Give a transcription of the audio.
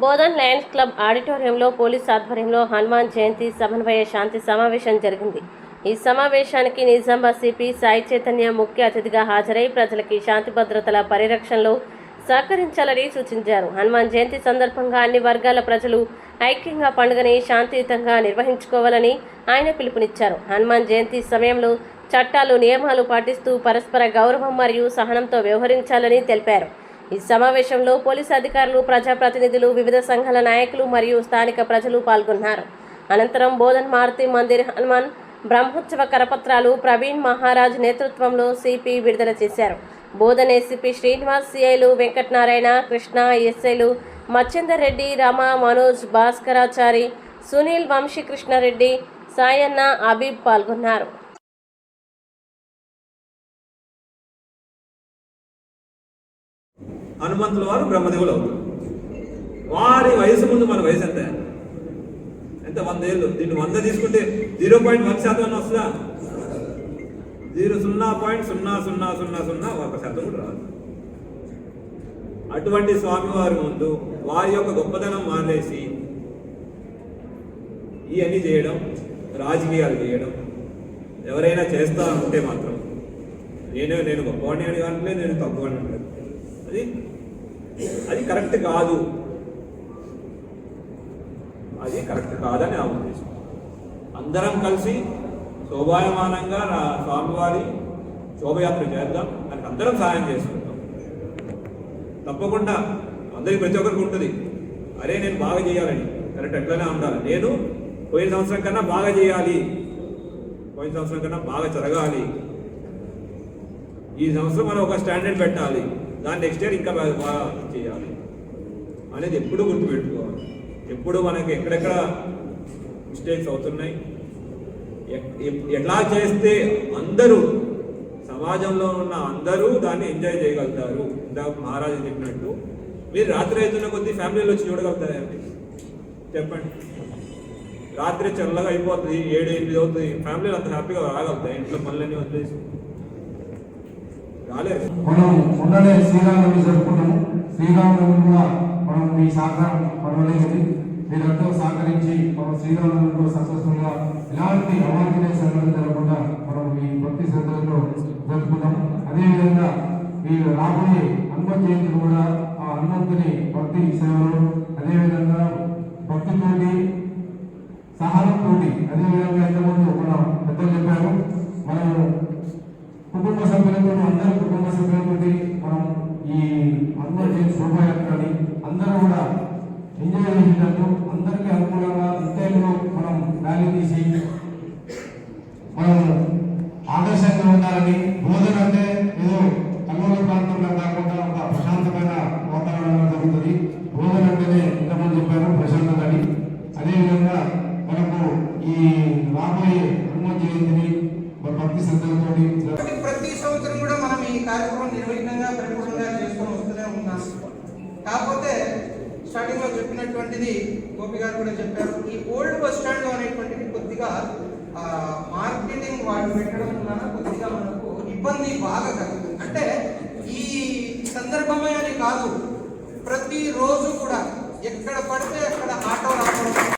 Bodhan Lions club ఆడిటోరియంలో police ఆధ్వర్యంలో హనుమాన్ జయంతి సమన్వయ శాంతి సమావేశం జరిగింది. ఈ సమావేశానికి నిజామాబాద్ సిపి సాయి చైతన్య ముఖ్య అతిథిగా హాజరై ప్రజలకి శాంతి భద్రతల పరిరక్షణలో సహకరించాలని సూచించారు. హనుమాన్ జయంతి సందర్భంగా అన్ని వర్గాల ప్రజలు ఐక్యంగా పండుగని శాంతియుతంగా నిర్వహించుకోవాలని ఆయన పిలుపునిచ్చారు. హనుమాన్ జయంతి సమయంలో చట్టాలు నియమాలు పాటిస్తూ పరస్పర గౌరవం మరియు సహనంతో వ్యవహరించాలని తెలిపారు. ఈ సమావేశంలో పోలీసు అధికారులు, ప్రజాప్రతినిధులు, వివిధ సంఘాల నాయకులు మరియు స్థానిక ప్రజలు పాల్గొన్నారు. అనంతరం బోధన్ మారుతి మందిర్ హనుమాన్ బ్రహ్మోత్సవ కరపత్రాలు ప్రవీణ్ మహారాజ్ నేతృత్వంలో సిపి విడుదల చేశారు. బోధన్ ఏసీపీ శ్రీనివాస్, సిఐలు వెంకటనారాయణ, కృష్ణ, ఎస్ఐలు మచ్చేందర్ రెడ్డి, రమ, మనోజ్, భాస్కరాచారి, సునీల్, వంశీకృష్ణారెడ్డి, సాయన్న, అబీబ్ పాల్గొన్నారు. హనుమంతుల వారు బ్రహ్మదేవులు అవుతారు. వారి వయసు ముందు మన వయసు ఎంత 100 ఏళ్ళు. దీన్ని 100 తీసుకుంటే 0.1% అని వస్తుందా? 0.000001% కూడా రాదు. అటువంటి స్వామివారి ముందు వారి యొక్క గొప్పతనం మానేసి ఇవన్నీ చేయడం, రాజకీయాలు చేయడం ఎవరైనా చేస్తా ఉంటే మాత్రం నేను గొప్పవాడిని అని అనట్లేదు, నేను తక్కువని అనట్లేదు. అది కరెక్ట్ కాదు. అది కరెక్ట్ కాదని ఆ ఉద్దేశం. అందరం కలిసి శోభాయమానంగా స్వామివారి శోభయాత్ర చేద్దాం, దానికి అందరం సహాయం చేసుకుంటాం. తప్పకుండా అందరికి ప్రతి ఒక్కరికి ఉంటుంది, అరే నేను బాగా చేయాలని, కరెక్ట్ ఎట్లనే ఉండాలి, నేను పోయిన సంవత్సరం కన్నా బాగా చేయాలి, పోయిన సంవత్సరం కన్నా బాగా జరగాలి, ఈ సంవత్సరం మనం ఒక స్టాండర్డ్ పెట్టాలి, దాన్ని నెక్స్ట్ ఇయర్ ఇంకా బాగా చేయాలి అనేది ఎప్పుడు గుర్తుపెట్టుకోవాలి. ఎప్పుడు మనకి ఎక్కడెక్కడ మిస్టేక్స్ అవుతున్నాయి, ఎట్లా చేస్తే అందరూ సమాజంలో ఉన్న అందరూ దాన్ని ఎంజాయ్ చేయగలుగుతారు. ఇందాక మహారాజు చెప్పినట్టు మీరు రాత్రి అవుతున్న కొద్ది ఫ్యామిలీలో వచ్చి చూడగలుగుతారండి? చెప్పండి. రాత్రి చల్లగా అయిపోతుంది, 7-8 అవుతుంది, ఫ్యామిలీలు అంత హ్యాపీగా రాగలుగుతాయి ఇంట్లో పనులన్నీ వదిలేసి? రాలేదు. మనం మొన్ననే శ్రీరామనవమి జరుపుకున్నాము. శ్రీరామనవమి కూడా మనం మీ సహకారం పడవలేదు. మీరందరూ సహకరించి మనం శ్రీరామనవమిలో సక్సెస్ఫుల్గా ఎలాంటి అవాంఛనీయ సంఘటన జరగకుండా మనం ఈ భక్తి శ్రద్ధలతో జరుపుకున్నాం. అదేవిధంగా ఈ రాబోయే హనుమత్ జయంతి కూడా ఆ హనుమంతుని భక్తి సేవలు, అదేవిధంగా భక్తితోటి సహనంతోటి, అదేవిధంగా ఇంతకుముందు మన పెద్దలు చెప్పారు, మనం కుటుంబ సభ్యులతో అందరూ కుటుంబ సభ్యులతో మనం ఈ హనుమత్ జయంతి శోభాయాత్రని అందరూ కూడా ఎంజాయ్ చేసేటట్టు అందరికీ అనుకూలంగా ఇంతలో మనం ర్యాలీ తీసి మనం ఆదర్శంగా ఉండాలని. బోధన అంటే ఏదో కల్లోల ప్రాంతంలో కాకుండా ఒక ప్రశాంతమైన వాతావరణంలో జరుగుతుంది. బోధన అంటేనే ఇంతమంది చెప్పారు ప్రశాంతత అని. అదేవిధంగా మనకు ఈ రాబోయే హనుమత్ జయంతిని భక్తి శ్రద్ధలతో ప్రతి సంవత్సరం కూడా మనం ఈ కార్యక్రమం నిర్విఘ్నంగా పరిపూర్ణంగా చేసుకొని వస్తూనే ఉన్నాం. కాకపోతే స్టార్టింగ్ లో చెప్పినటువంటిది గోపి గారు కూడా చెప్పారు, ఈ ఓల్డ్ బస్ స్టాండ్ అనేటువంటిది కొద్దిగా మార్కెటింగ్ వాటి పెట్టడం వలన కొద్దిగా మనకు ఇబ్బంది బాగా కలుగుతుంది. అంటే ఈ సందర్భమే అని కాదు, ప్రతిరోజు కూడా ఎక్కడ పడితే